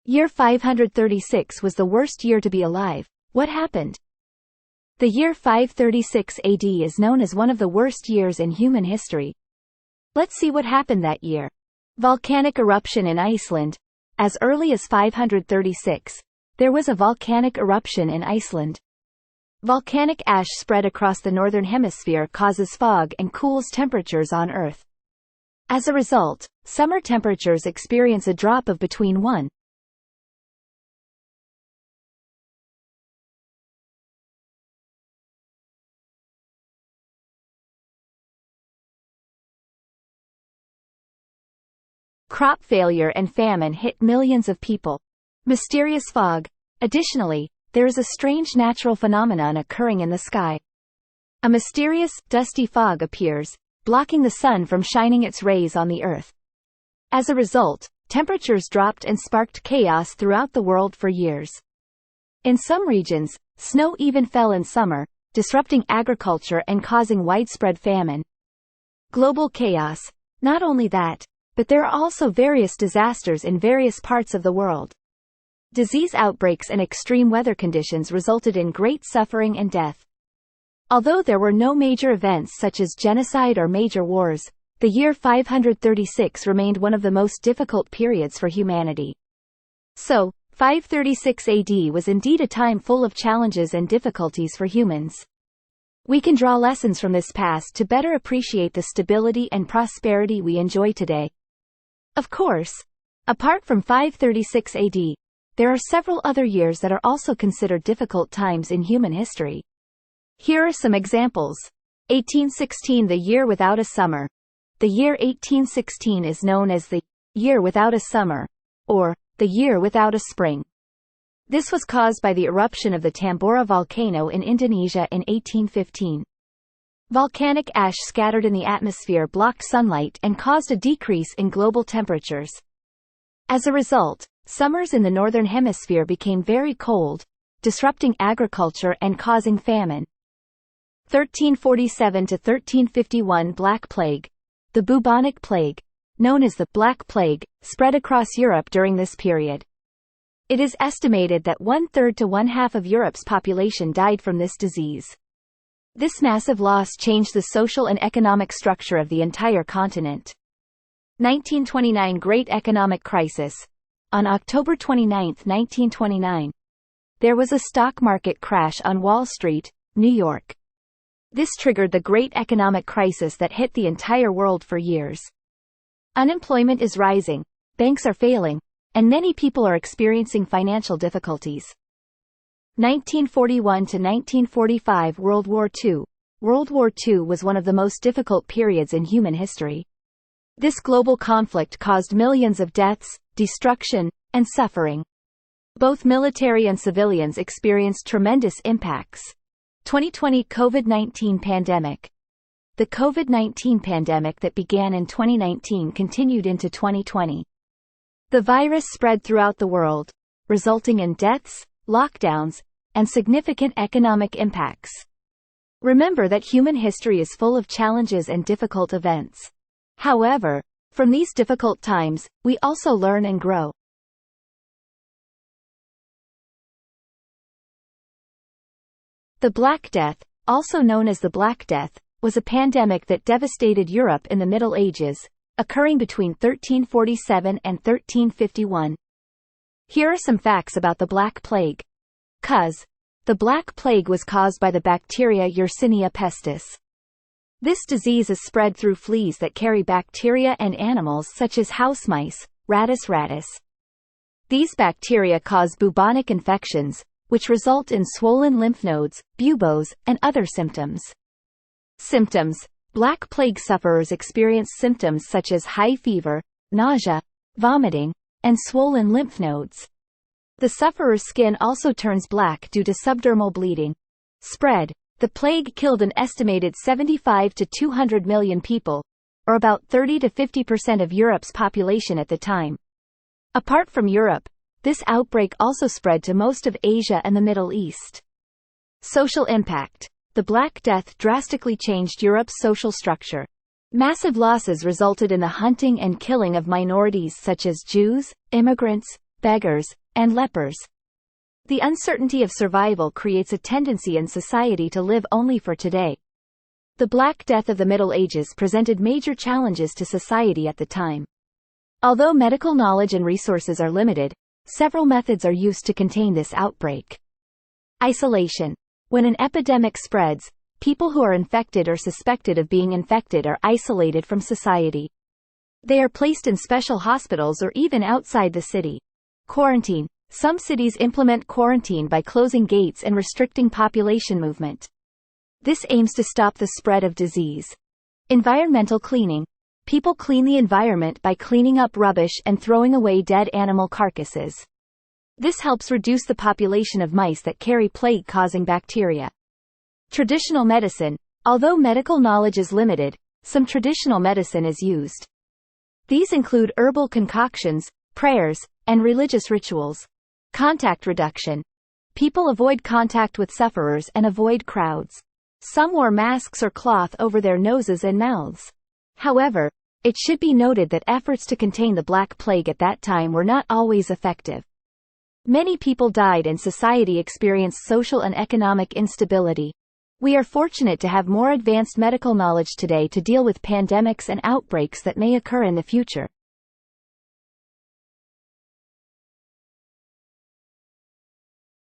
Year 536 was the worst year to be alive. What happened? The year 536 AD is known as one of the worst years in human history. Let's see what happened that year. Volcanic eruption in Iceland. As early as 536, there was a volcanic eruption in Iceland. Volcanic ash spread across the northern hemisphere causes fog and cools temperatures on Earth. As a result, summer temperatures experience a drop of between 1 Crop failure and famine hit millions of people. Mysterious fog. Additionally, there is a strange natural phenomenon occurring in the sky. A mysterious, dusty fog appears, blocking the sun from shining its rays on the Earth. As a result, temperatures dropped and sparked chaos throughout the world for years. In some regions, snow even fell in summer, disrupting agriculture and causing widespread famine. Global chaos. Not only that, but there are also various disasters in various parts of the world. Disease outbreaks and extreme weather conditions resulted in great suffering and death. Although there were no major events such as genocide or major wars, the year 536 remained one of the most difficult periods for humanity. So, 536 AD was indeed a time full of challenges and difficulties for humans. We can draw lessons from this past to better appreciate the stability and prosperity we enjoy today. Of course, apart from 536 AD, there are several other years that are also considered difficult times in human history. Here are some examples. 1816, the year without a summer. The year 1816 is known as the year without a summer, or the year without a spring. This was caused by the eruption of the Tambora volcano in Indonesia in 1815. Volcanic ash scattered in the atmosphere blocked sunlight and caused a decrease in global temperatures. As a result, summers in the northern hemisphere became very cold, disrupting agriculture and causing famine. 1347 to 1351, Black Plague. The bubonic plague, known as the Black Plague, spread across Europe during this period. It is estimated that 1/3 to 1/2 of Europe's population died from this disease. This massive loss changed the social and economic structure of the entire continent. 1929, Great Economic Crisis. On October 29, 1929, there was a stock market crash on Wall Street, New York. This triggered the Great Economic Crisis that hit the entire world for years. Unemployment is rising, banks are failing, and many people are experiencing financial difficulties. 1941 to 1945, World War II. World War II was one of the most difficult periods in human history. This global conflict caused millions of deaths, destruction, and suffering. Both military and civilians experienced tremendous impacts. 2020 COVID-19 pandemic. The COVID-19 pandemic that began in 2019 continued into 2020. The virus spread throughout the world, resulting in deaths, lockdowns, and significant economic impacts. Remember that human history is full of challenges and difficult events. However, from these difficult times, we also learn and grow. The Black Death, also known as the Black Death, was a pandemic that devastated Europe in the Middle Ages, occurring between 1347 and 1351. Here are some facts about the Black Plague. The Black Plague was caused by the bacteria Yersinia pestis. This disease is spread through fleas that carry bacteria and animals such as house mice, Rattus rattus. These bacteria cause bubonic infections, which result in swollen lymph nodes, buboes, and other symptoms. Symptoms. Black Plague sufferers experience symptoms such as high fever, nausea, vomiting, and swollen lymph nodes. The sufferer's skin also turns black due to subdermal bleeding. Spread. The plague killed an estimated 75 to 200 million people, or about 30 to 50% of Europe's population at the time. Apart from Europe, this outbreak also spread to most of Asia and the Middle East. Social impact. The Black Death drastically changed Europe's social structure. Massive losses resulted in the hunting and killing of minorities such as Jews, immigrants, beggars, and lepers. The uncertainty of survival creates a tendency in society to live only for today. The Black Death of the Middle Ages presented major challenges to society at the time. Although medical knowledge and resources are limited, several methods are used to contain this outbreak. Isolation. When an epidemic spreads, people who are infected or suspected of being infected are isolated from society. They are placed in special hospitals or even outside the city. Quarantine. Some cities implement quarantine by closing gates and restricting population movement. This aims to stop the spread of disease. Environmental cleaning. People clean the environment by cleaning up rubbish and throwing away dead animal carcasses. This helps reduce the population of mice that carry plague-causing bacteria. Traditional medicine. Although medical knowledge is limited, some traditional medicine is used. These include herbal concoctions, prayers, and religious rituals. Contact reduction. People avoid contact with sufferers and avoid crowds. Some wore masks or cloth over their noses and mouths. However, it should be noted that efforts to contain the Black Plague at that time were not always effective. Many people died and society experienced social and economic instability. We are fortunate to have more advanced medical knowledge today to deal with pandemics and outbreaks that may occur in the future.